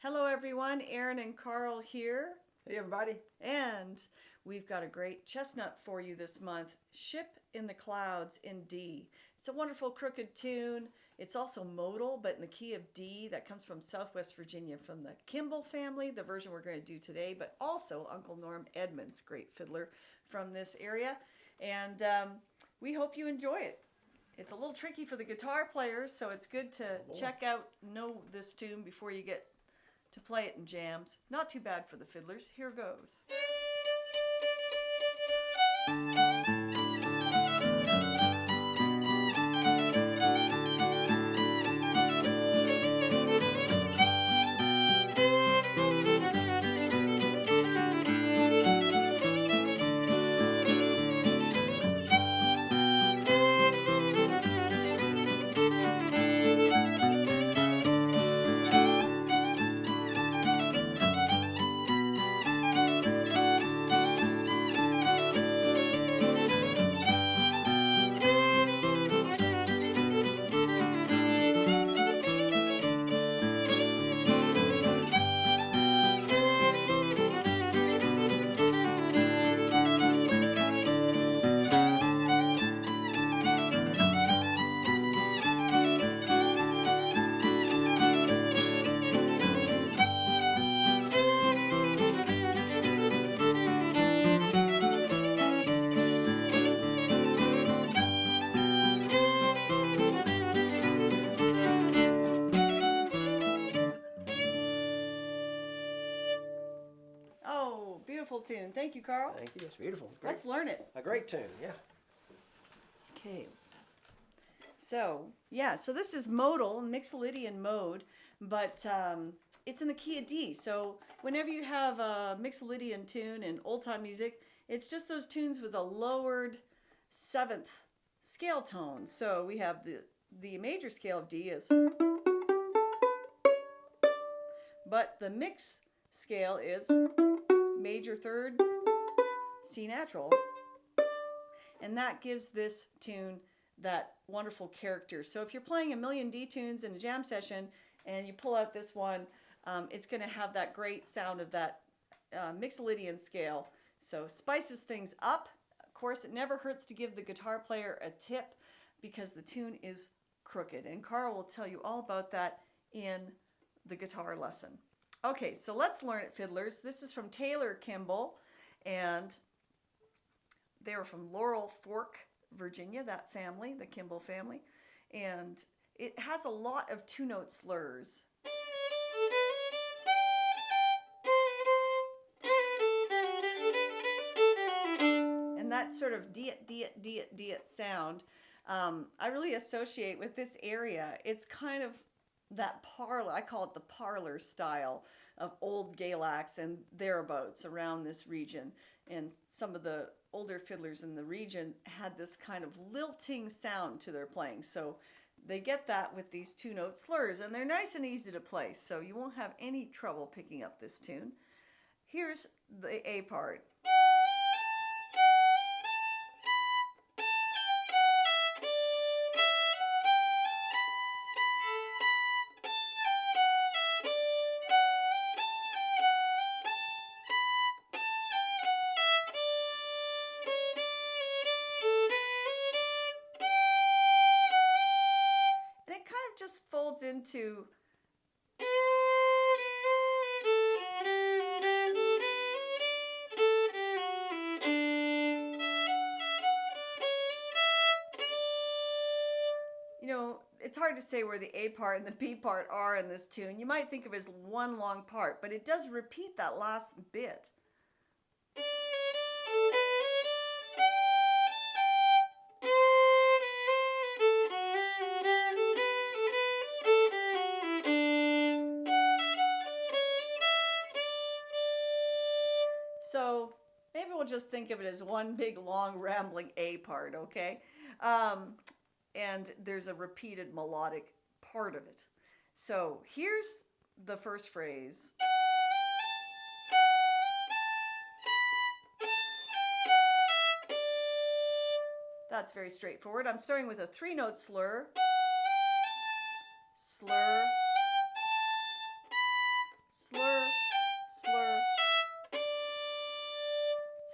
Hello everyone, Erynn and Carl here, Hey everybody. and we've got a great chestnut for you this month, Ship in the Clouds in D. It's a wonderful crooked tune. It's also modal, but in the key of D. That comes from Southwest Virginia from the Kimble family, the version we're going to do today, but also Uncle Norm Edmonds, great fiddler from this area. And we hope you enjoy it. It's a little tricky for the guitar players, so it's good to check out, know this tune before you get to play it in jams. Not too bad for the fiddlers. Here goes. Oh, beautiful tune. Thank you, Carl. Thank you. It's beautiful. Great. Let's learn it. A great tune, yeah. Okay. So this is modal, Mixolydian mode, but it's in the key of D. So whenever you have a Mixolydian tune in old-time music, it's just those tunes with a lowered seventh scale tone. So we have the major scale of D is, but the mix scale is major third, C natural, and that gives this tune that wonderful character. So if you're playing a million D tunes in a jam session and you pull out this one, it's going to have that great sound of that Mixolydian scale. So spices things up. Of course, it never hurts to give the guitar player a tip because the tune is crooked, and Carl will tell you all about that in the guitar lesson. Okay, so let's learn it, fiddlers. This is from Taylor Kimble, and they were from Laurel Fork, Virginia, that family, the Kimble family. And it has a lot of two-note slurs. And that sort of diet sound, I really associate with this area. It's kind of that parlor, I call it the parlor style of old Galax and thereabouts around this region. And some of the older fiddlers in the region had this kind of lilting sound to their playing. So they get that with these two-note slurs, and they're nice and easy to play, so you won't have any trouble picking up this tune. Here's the A part. Just folds into it's hard to say where the A part and the B part are in this tune. You might think of it as one long part, but it does repeat that last bit. So maybe we'll just think of it as one big, long, rambling A part, okay? And there's a repeated melodic part of it. So here's the first phrase. That's very straightforward. I'm starting with a three-note slur,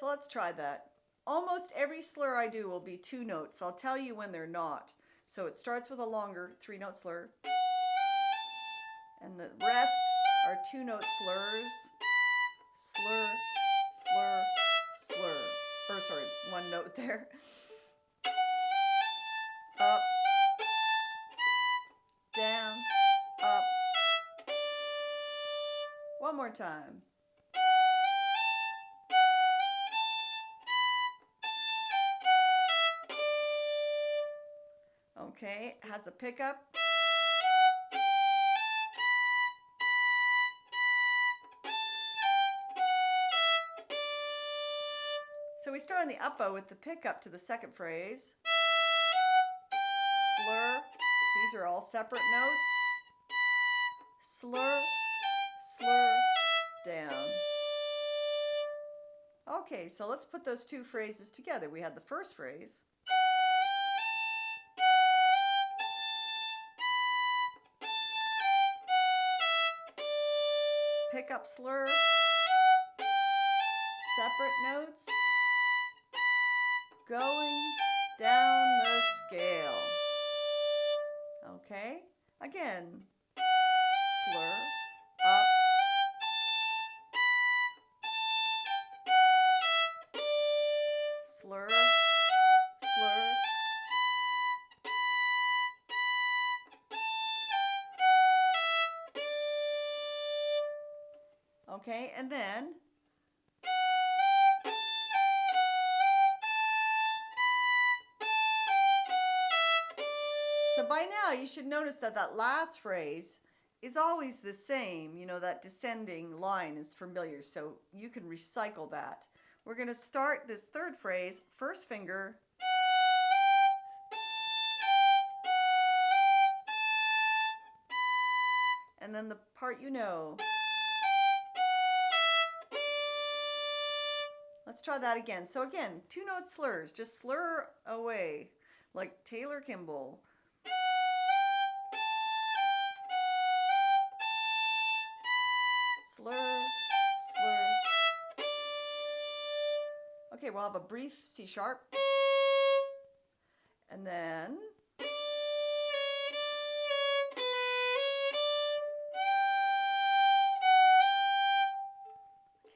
So let's try that. Almost every slur I do will be 2 notes. I'll tell you when they're not. So it starts with a longer 3-note slur. And the rest are 2-note slurs. Slur, slur, slur. Or sorry, 1 note there. Up, down, up. One more time. Okay, it has a pickup. So we start on the up bow with the pickup to the second phrase. Slur. These are all separate notes. Slur, slur, down. Okay, so let's put those 2 phrases together. We had the first phrase. Pickup slur. Separate notes. Going down the scale. Okay, again. Slur, up. Slur, slur. Okay, and then so by now you should notice that that last phrase is always the same. You know, that descending line is familiar, so you can recycle that. We're going to start this third phrase, first finger, and then the part you know. Let's try that again. So again, 2-note slurs, just slur away, like Taylor Kimble. Slur, slur. Okay, we'll have a brief C sharp. And then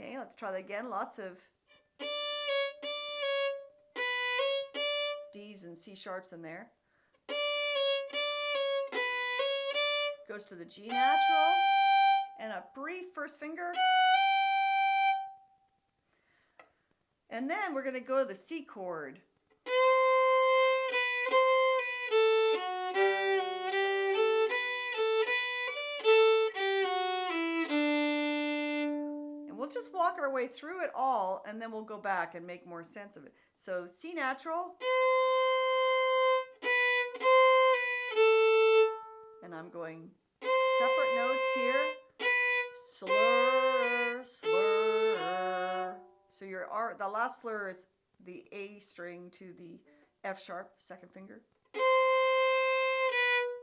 okay, let's try that again. Lots of D's and C sharps in there. Goes to the G natural and a brief first finger. And then we're going to go to the C chord. And we'll just walk our way through it all, and then we'll go back and make more sense of it. So C natural. And I'm going separate notes here. Slur, slur. So your R, the last slur is the A string to the F sharp, second finger.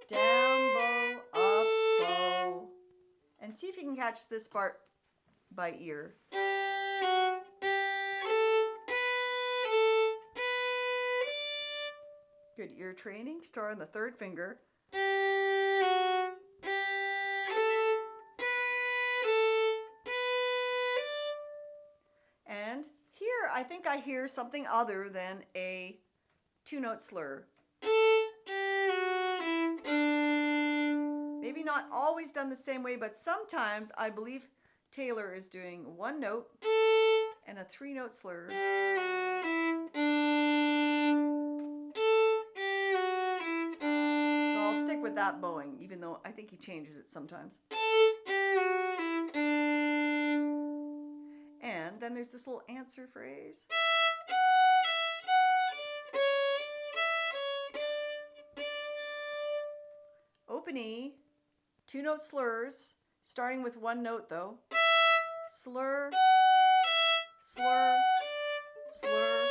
Down bow, up bow. And see if you can catch this part by ear. Good ear training. Start on the third finger. And here I think I hear something other than a 2-note slur. Maybe not always done the same way, but sometimes I believe Taylor is doing 1 note and a 3-note slur. So I'll stick with that bowing, even though I think he changes it sometimes. And then there's this little answer phrase. Open E, 2-note slurs, starting with 1 note though. Slur, slur, slur,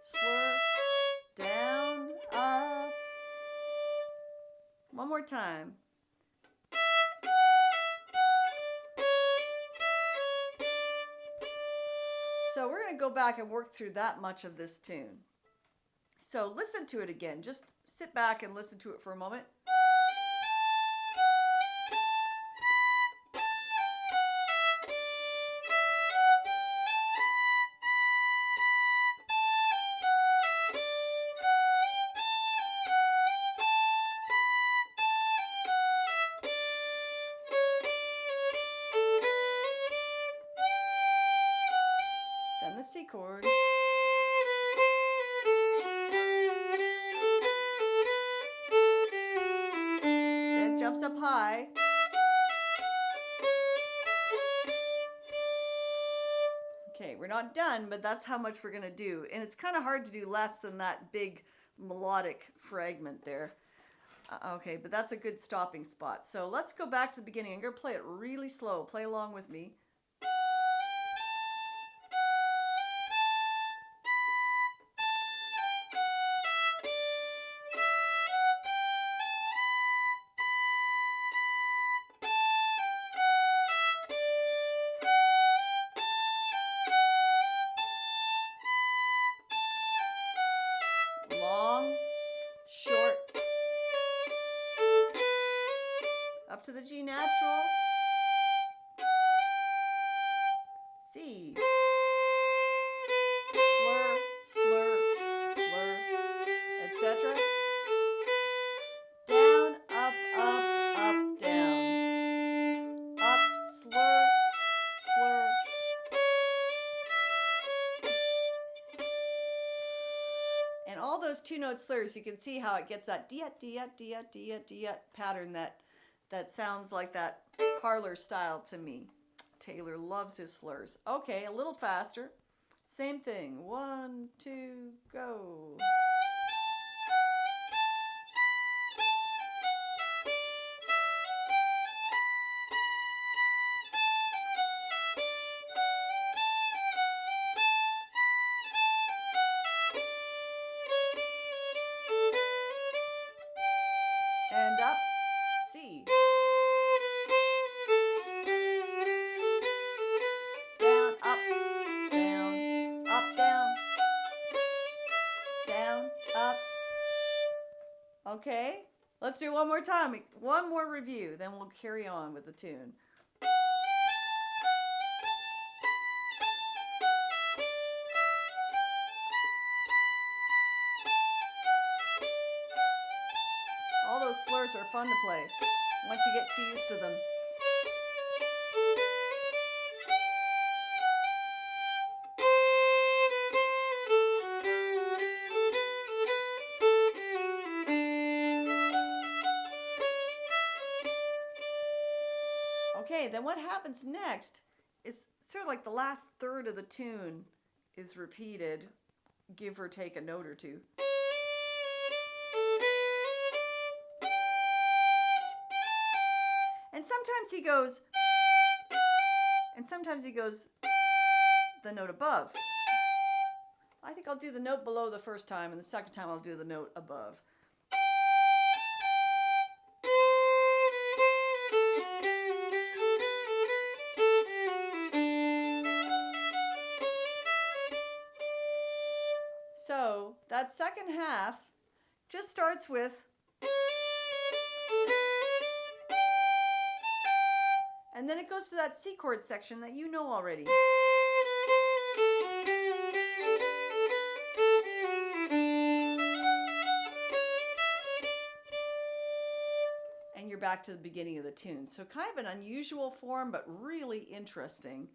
slur, down, up. One more time. So we're going to go back and work through that much of this tune. So listen to it again. Just sit back and listen to it for a moment. Then the C chord. Then jumps up high. Okay, we're not done, but that's how much we're going to do. And it's kind of hard to do less than that big melodic fragment there. Okay, but that's a good stopping spot. So let's go back to the beginning. I'm going to play it really slow. Play along with me. Long, short, up to the G natural, C, slur, slur, slur, etc. Down, up, down, up, slur, slur. And all those two-note slurs, you can see how it gets that diet, diet, diet, diet, diet pattern that sounds like that parlor style to me. Taylor loves his slurs. Okay, a little faster. Same thing. 1, 2, go. And up, C. Down, up, down, down, up. Okay, let's do it one more time. One more review, then we'll carry on with the tune. All those slurs are fun to play once you get too used to them. Okay, then what happens next is sort of like the last third of the tune is repeated, give or take a note or two. And sometimes he goes, and sometimes he goes the note above. I think I'll do the note below the first time, and the second time I'll do the note above. So that second half just starts with, and then it goes to that C chord section that you know already. And you're back to the beginning of the tune. So kind of an unusual form, but really interesting.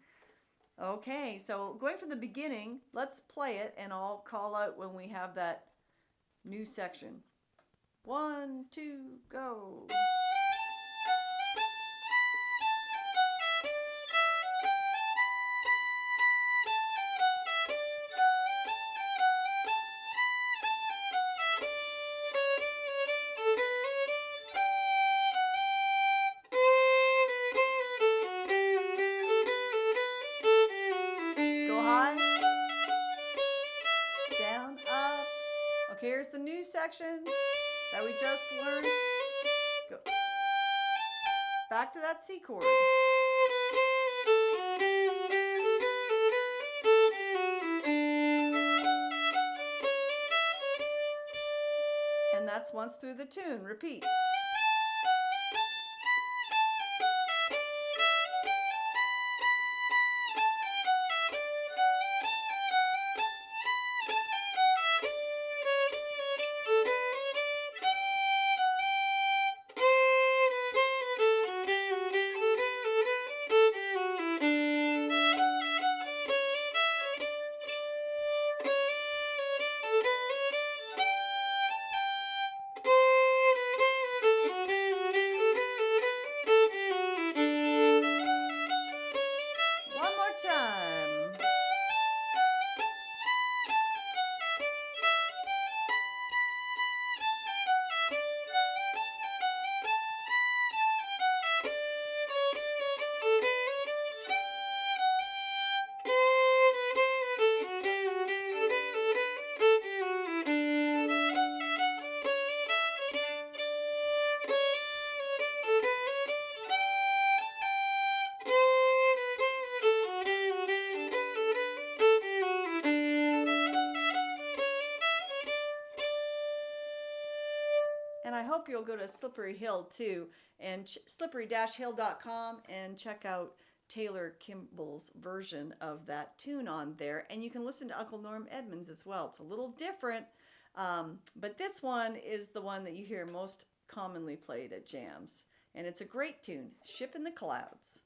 Okay, so going from the beginning, let's play it, and I'll call out when we have that new section. 1, 2, go. Down, up. Okay, here's the new section that we just learned. Go back to that C chord. that's once through the tune. Repeat. One more time. And I hope you'll go to Slippery Hill too, and slippery-hill.com, and check out Taylor Kimble's version of that tune on there. And you can listen to Uncle Norm Edmonds as well. It's a little different, but this one is the one that you hear most commonly played at jams. And it's a great tune, Ship in the Clouds.